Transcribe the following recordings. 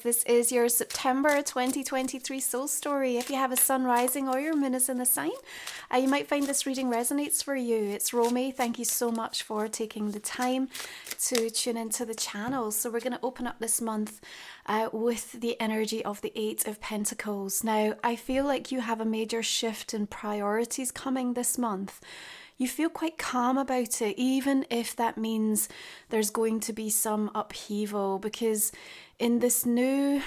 This is your September 2023 soul story. If you have a sun rising or your moon is in the sign, you might find this reading resonates for you. It's Romy. Thank you so much for taking the time to tune into the channel. So we're going to open up this month with the energy of the Eight of Pentacles. Now, I feel like you have a major shift in priorities coming this month. You feel quite calm about it, even if that means there's going to be some upheaval, because in this new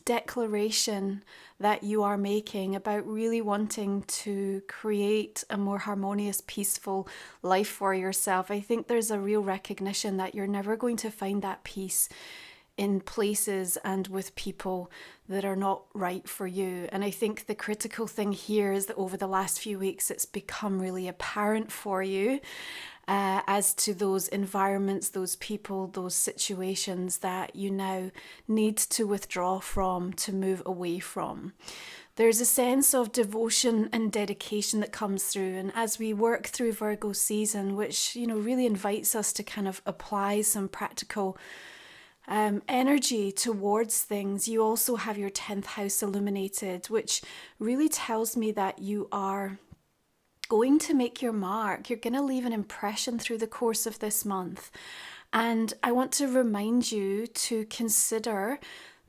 declaration that you are making about really wanting to create a more harmonious, peaceful life for yourself, I think there's a real recognition that you're never going to find that peace in places and with people that are not right for you. And I think the critical thing here is that over the last few weeks, it's become really apparent for you as to those environments, those people, those situations that you now need to withdraw from, to move away from. There's a sense of devotion and dedication that comes through. And as we work through Virgo season, which, really invites us to kind of apply some practical energy towards things, you also have your 10th house illuminated, which really tells me that you are going to make your mark. You're going to leave an impression through the course of this month. And I want to remind you to consider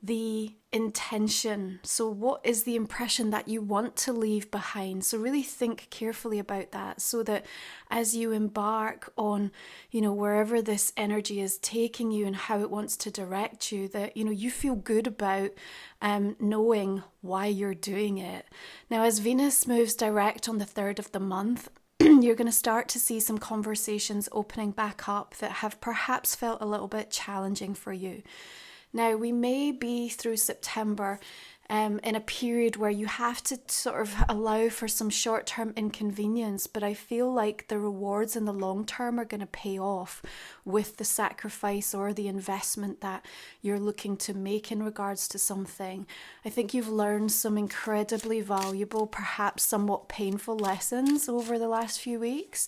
the intention. So what is the impression that you want to leave behind? So really think carefully about that, so that as you embark on, wherever this energy is taking you and how it wants to direct you, that, you feel good about knowing why you're doing it. Now, as Venus moves direct on the 3rd of the month, you're going to start to see some conversations opening back up that have perhaps felt a little bit challenging for you. Now, we may be through September in a period where you have to sort of allow for some short-term inconvenience, but I feel like the rewards in the long term are going to pay off with the sacrifice or the investment that you're looking to make in regards to something. I think you've learned some incredibly valuable, perhaps somewhat painful lessons over the last few weeks.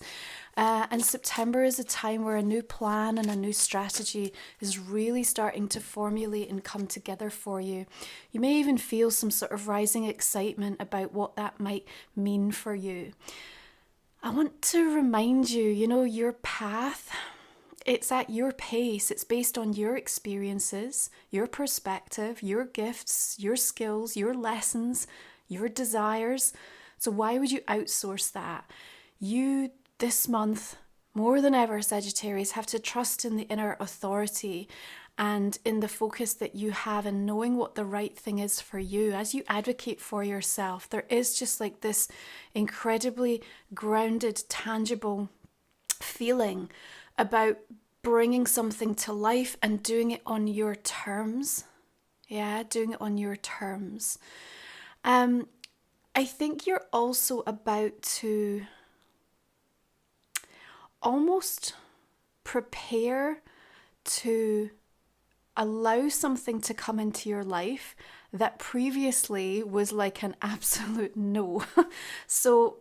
And September is a time where a new plan and a new strategy is really starting to formulate and come together for you. You may even feel some sort of rising excitement about what that might mean for you. I want to remind you, your path, it's at your pace. It's based on your experiences, your perspective, your gifts, your skills, your lessons, your desires. So why would you outsource that? You, this month, more than ever, Sagittarius, have to trust in the inner authority and in the focus that you have in knowing what the right thing is for you. As you advocate for yourself, there is just like this incredibly grounded, tangible feeling about bringing something to life and doing it on your terms. Yeah, doing it on your terms. I think you're also about to almost prepare to allow something to come into your life that previously was like an absolute no. So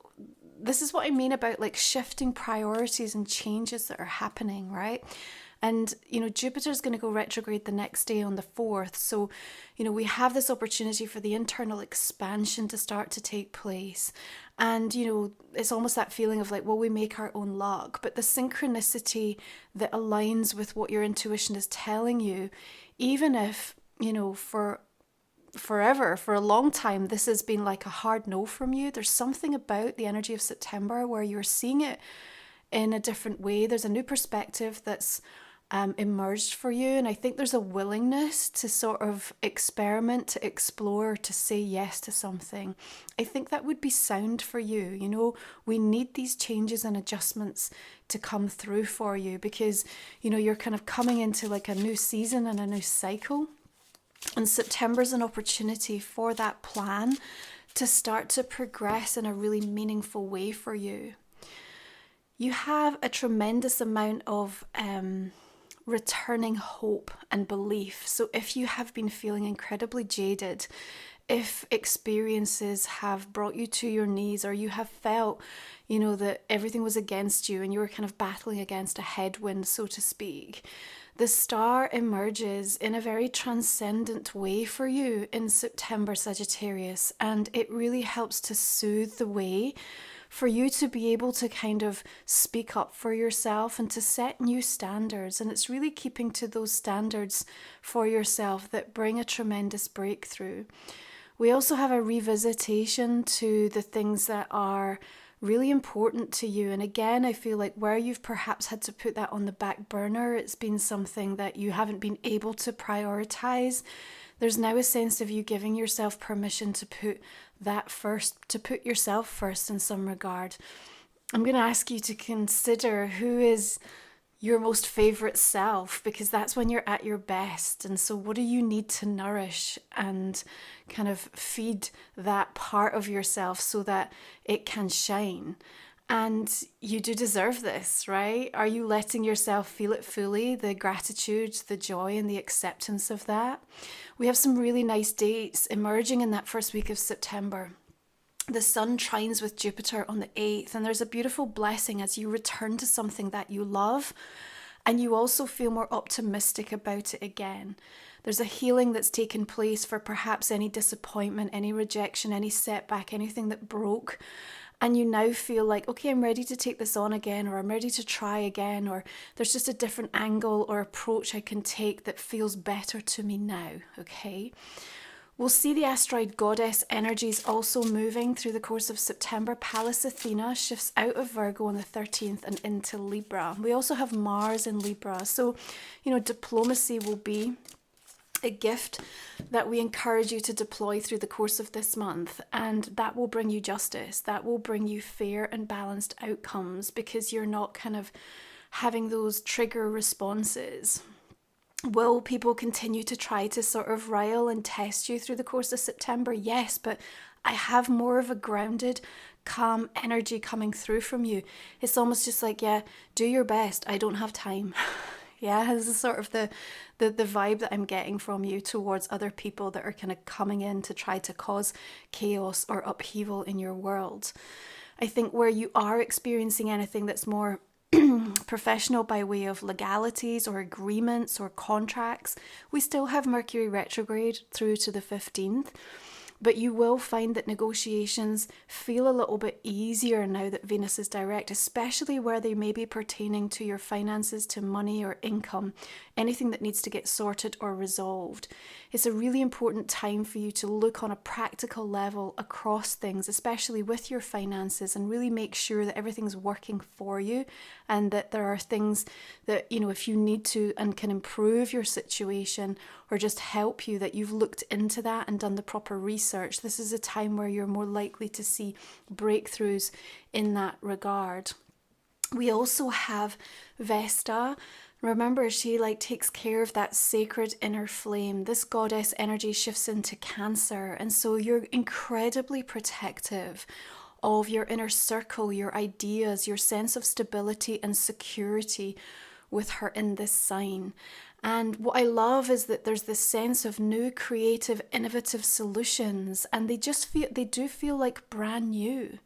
this is what I mean about like shifting priorities and changes that are happening, right? And, Jupiter's going to go retrograde the next day on the 4th. So, we have this opportunity for the internal expansion to start to take place. And, it's almost that feeling of like, well, we make our own luck. But the synchronicity that aligns with what your intuition is telling you, even if, for forever, for a long time, this has been like a hard no from you, there's something about the energy of September where you're seeing it in a different way. There's a new perspective that's emerged for you, and I think there's a willingness to sort of experiment, to explore, to say yes to something. I think that would be sound for you. We need these changes and adjustments to come through for you, because you're kind of coming into like a new season and a new cycle, and September's an opportunity for that plan to start to progress in a really meaningful way for you. You have a tremendous amount of returning hope and belief. So if you have been feeling incredibly jaded, if experiences have brought you to your knees, or you have felt, that everything was against you and you were kind of battling against a headwind, so to speak, The star emerges in a very transcendent way for you in September, Sagittarius, and it really helps to soothe the way for you to be able to kind of speak up for yourself and to set new standards. And it's really keeping to those standards for yourself that bring a tremendous breakthrough. We also have a revisitation to the things that are really important to you. And again, I feel like where you've perhaps had to put that on the back burner, it's been something that you haven't been able to prioritize. There's now a sense of you giving yourself permission to put that first, to put yourself first in some regard. I'm going to ask you to consider who is your most favorite self, because that's when you're at your best. And so what do you need to nourish and kind of feed that part of yourself so that it can shine? And you do deserve this, right? Are you letting yourself feel it fully? The gratitude, the joy, and the acceptance of that. We have some really nice dates emerging in that first week of September. The sun trines with Jupiter on the 8th, and there's a beautiful blessing as you return to something that you love, and you also feel more optimistic about it again. There's a healing that's taken place for perhaps any disappointment, any rejection, any setback, anything that broke, and you now feel like, okay, I'm ready to take this on again, or I'm ready to try again, or there's just a different angle or approach I can take that feels better to me now, okay? We'll see the asteroid goddess energies also moving through the course of September. Pallas Athena shifts out of Virgo on the 13th and into Libra. We also have Mars in Libra. So, diplomacy will be a gift that we encourage you to deploy through the course of this month. And that will bring you justice. That will bring you fair and balanced outcomes, because you're not kind of having those trigger responses. Will people continue to try to sort of rile and test you through the course of September? Yes, but I have more of a grounded, calm energy coming through from you. It's almost just like, yeah, do your best. I don't have time. Yeah, this is sort of the vibe that I'm getting from you towards other people that are kind of coming in to try to cause chaos or upheaval in your world. I think where you are experiencing anything that's more professional by way of legalities or agreements or contracts, we still have Mercury retrograde through to the 15th. But you will find that negotiations feel a little bit easier now that Venus is direct, especially where they may be pertaining to your finances, to money or income, anything that needs to get sorted or resolved. It's a really important time for you to look on a practical level across things, especially with your finances, and really make sure that everything's working for you, and that there are things that, if you need to and can improve your situation or just help you, that you've looked into that and done the proper research. This is a time where you're more likely to see breakthroughs in that regard. We also have Vesta. Remember, she takes care of that sacred inner flame. This goddess energy shifts into Cancer, and so you're incredibly protective of your inner circle, your ideas, your sense of stability and security with her in this sign. And what I love is that there's this sense of new, creative, innovative solutions, and they do feel like brand new.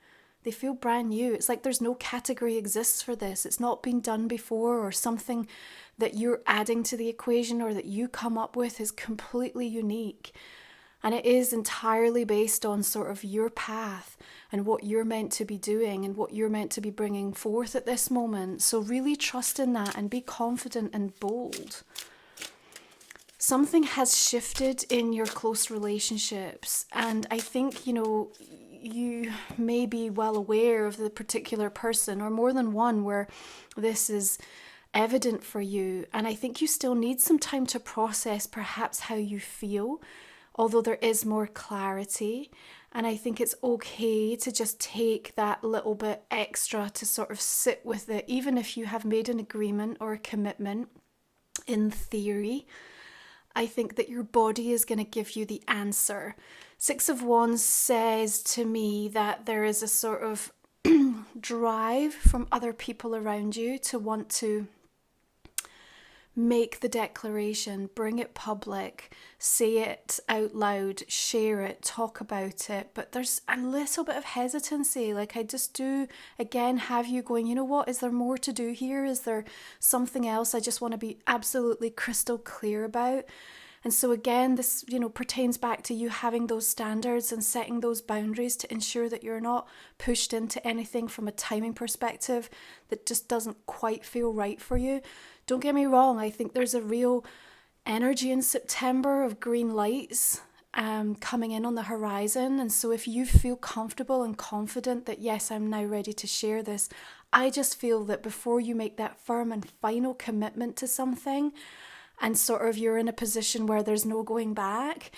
They feel brand new. It's like there's no category exists for this. It's not been done before, or something that you're adding to the equation or that you come up with is completely unique. And it is entirely based on sort of your path and what you're meant to be doing and what you're meant to be bringing forth at this moment. So really trust in that and be confident and bold. Something has shifted in your close relationships. And I think, you may be well aware of the particular person, or more than one, where this is evident for you. And I think you still need some time to process perhaps how you feel, although there is more clarity. And I think it's okay to just take that little bit extra to sort of sit with it, even if you have made an agreement or a commitment in theory. I think that your body is going to give you the answer. 6 of Wands says to me that there is a sort of drive from other people around you to want to make the declaration, bring it public, say it out loud, share it, talk about it. But there's a little bit of hesitancy. Like, I just do, again, have you going, you know what, is there more to do here? Is there something else I just want to be absolutely crystal clear about? And so again, this, pertains back to you having those standards and setting those boundaries to ensure that you're not pushed into anything from a timing perspective that just doesn't quite feel right for you. Don't get me wrong, I think there's a real energy in September of green lights coming in on the horizon. And so if you feel comfortable and confident that, yes, I'm now ready to share this, I just feel that before you make that firm and final commitment to something, and sort of you're in a position where there's no going back,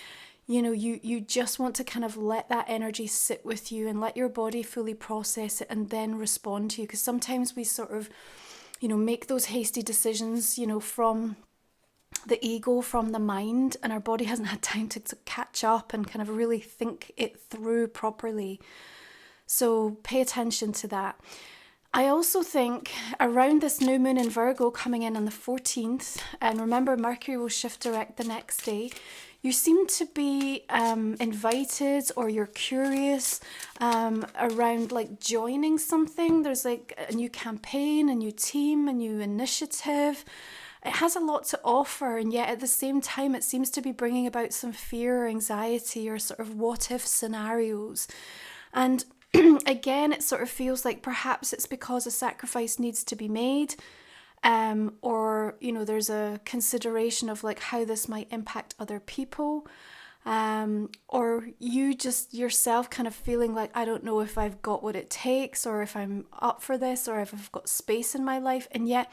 you just want to kind of let that energy sit with you and let your body fully process it and then respond to you. Because sometimes we sort of, make those hasty decisions, from the ego, from the mind, and our body hasn't had time to catch up and kind of really think it through properly. So pay attention to that. I also think around this new moon in Virgo coming in on the 14th, and remember Mercury will shift direct the next day, you seem to be invited, or you're curious around like joining something. There's like a new campaign, a new team, a new initiative. It has a lot to offer, and yet at the same time it seems to be bringing about some fear or anxiety or sort of what if scenarios. And again, it sort of feels like perhaps it's because a sacrifice needs to be made, or, there's a consideration of like how this might impact other people, or you just yourself kind of feeling like, I don't know if I've got what it takes, or if I'm up for this, or if I've got space in my life. And yet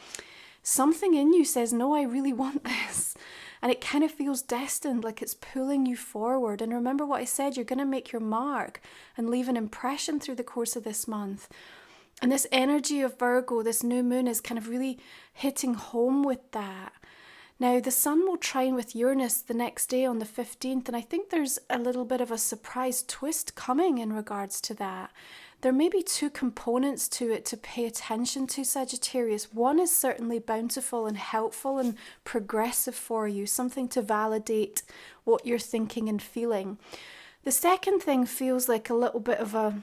something in you says, no, I really want this. And it kind of feels destined, like it's pulling you forward. And remember what I said, you're going to make your mark and leave an impression through the course of this month. And this energy of Virgo, this new moon, is kind of really hitting home with that. Now, the sun will trine with Uranus the next day on the 15th, and I think there's a little bit of a surprise twist coming in regards to that. There may be two components to it to pay attention to, Sagittarius. One is certainly bountiful and helpful and progressive for you, something to validate what you're thinking and feeling. The second thing feels like a little bit of a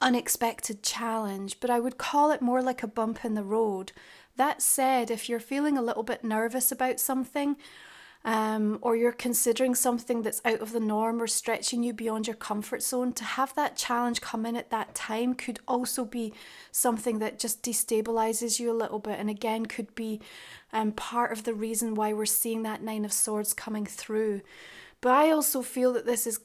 unexpected challenge, but I would call it more like a bump in the road. That said, if you're feeling a little bit nervous about something, or you're considering something that's out of the norm or stretching you beyond your comfort zone, to have that challenge come in at that time could also be something that just destabilizes you a little bit, and again could be part of the reason why we're seeing that Nine of Swords coming through. But I also feel that this is,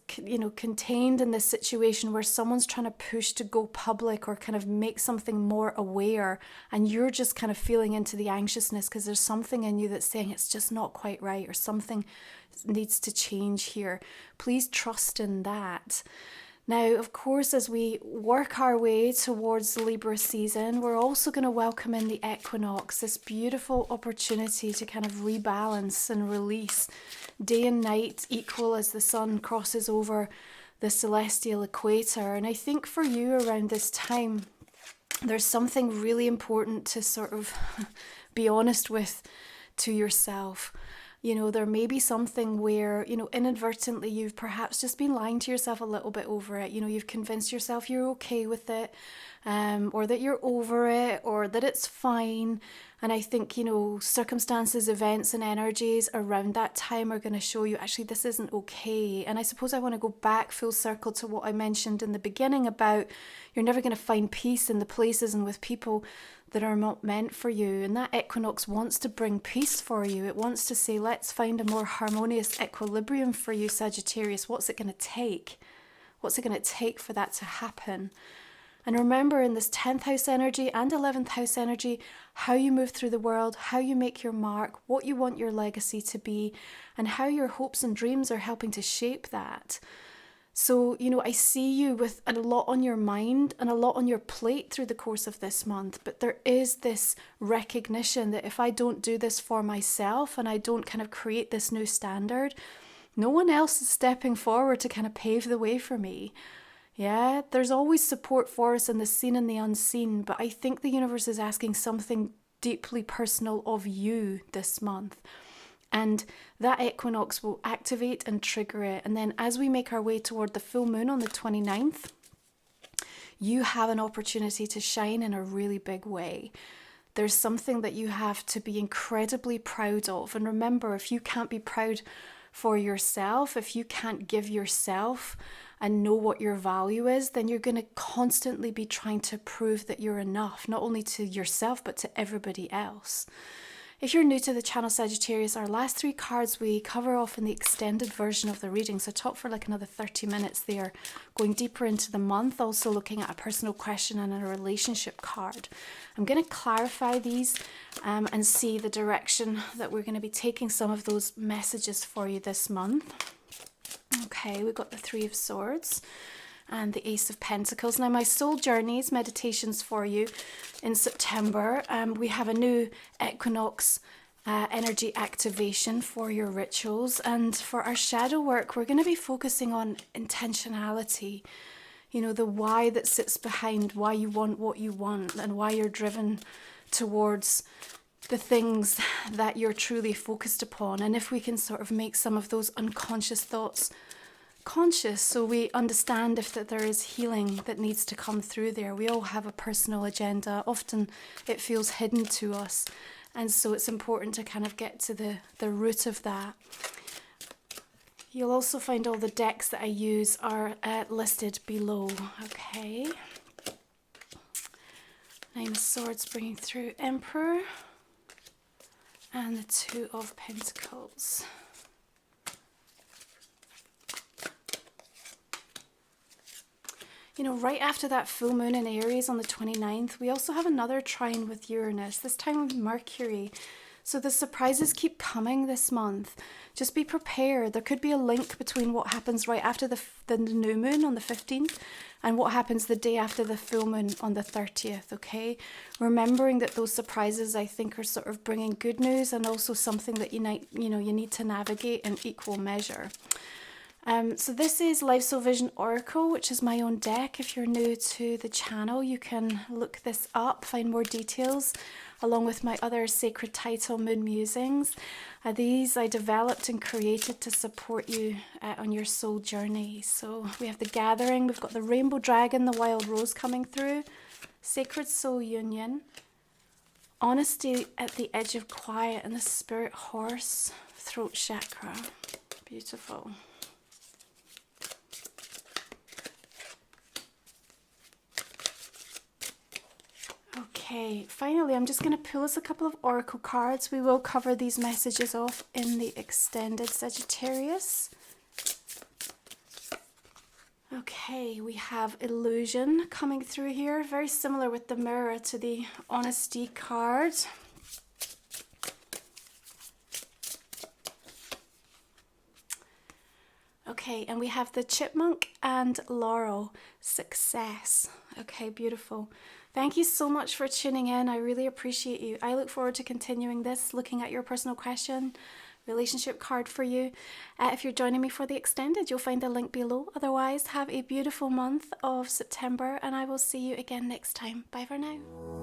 contained in this situation where someone's trying to push to go public or kind of make something more aware, and you're just kind of feeling into the anxiousness because there's something in you that's saying it's just not quite right, or something needs to change here. Please trust in that. Now, of course, as we work our way towards the Libra season, we're also going to welcome in the Equinox, this beautiful opportunity to kind of rebalance and release. Day and night equal as the sun crosses over the celestial equator. And I think for you around this time, there's something really important to sort of be honest with to yourself. There may be something where, inadvertently you've perhaps just been lying to yourself a little bit over it. You've convinced yourself you're okay with it, or that you're over it, or that it's fine. And I think, circumstances, events and energies around that time are going to show you, actually, this isn't okay. And I suppose I want to go back full circle to what I mentioned in the beginning about you're never going to find peace in the places and with people that are not meant for you. And that equinox wants to bring peace for you. It wants to say, let's find a more harmonious equilibrium for you, Sagittarius. What's it going to take? What's it going to take for that to happen? And remember, in this 10th house energy and 11th house energy, how you move through the world, how you make your mark, what you want your legacy to be, and how your hopes and dreams are helping to shape that. So, I see you with a lot on your mind and a lot on your plate through the course of this month, but there is this recognition that if I don't do this for myself and I don't kind of create this new standard, no one else is stepping forward to kind of pave the way for me. Yeah, there's always support for us in the seen and the unseen, but I think the universe is asking something deeply personal of you this month. And that equinox will activate and trigger it. And then as we make our way toward the full moon on the 29th, you have an opportunity to shine in a really big way. There's something that you have to be incredibly proud of. And remember, if you can't be proud for yourself, if you can't give yourself and know what your value is, then you're going to constantly be trying to prove that you're enough, not only to yourself, but to everybody else. If you're new to the channel, Sagittarius, our last 3 cards we cover off in the extended version of the reading. So talk for like another 30 minutes there, going deeper into the month, also looking at a personal question and a relationship card. I'm going to clarify these and see the direction that we're going to be taking some of those messages for you this month. Okay, we've got the 3 of Swords and the Ace of Pentacles. Now, my soul journeys, meditations for you in September. We have a new equinox energy activation for your rituals. And for our shadow work, we're going to be focusing on intentionality. You know, the why that sits behind why you want what you want and why you're driven towards the things that you're truly focused upon. And if we can sort of make some of those unconscious thoughts conscious, so we understand if that there is healing that needs to come through there. We all have a personal agenda. Often it feels hidden to us, and so it's important to kind of get to the root of that. You'll also find all the decks that I use are listed below. Okay, 9 of Swords bringing through Emperor and the 2 of Pentacles. You know, right after that full moon in Aries on the 29th, we also have another trine with Uranus, this time with Mercury. So the surprises keep coming this month. Just be prepared. There could be a link between what happens right after the new moon on the 15th and what happens the day after the full moon on the 30th, okay? Remembering that those surprises, I think, are sort of bringing good news and also something that you need to navigate in equal measure. So this is Life Soul Vision Oracle, which is my own deck. If you're new to the channel, you can look this up, find more details, along with my other sacred title, Moon Musings. These I developed and created to support you on your soul journey. So we have the Gathering, we've got the Rainbow Dragon, the Wild Rose coming through, Sacred Soul Union, Honesty at the Edge of Quiet, and the Spirit Horse, Throat Chakra. Beautiful. Okay, finally, I'm just going to pull us a couple of oracle cards. We will cover these messages off in the extended Sagittarius. Okay, we have Illusion coming through here, very similar with the Mirror to the Honesty card. Okay, and we have the Chipmunk and Laurel, Success. Okay, beautiful. Thank you so much for tuning in. I really appreciate you. I look forward to continuing this, looking at your personal question, relationship card for you. If you're joining me for the extended, you'll find the link below. Otherwise, have a beautiful month of September, and I will see you again next time. Bye for now.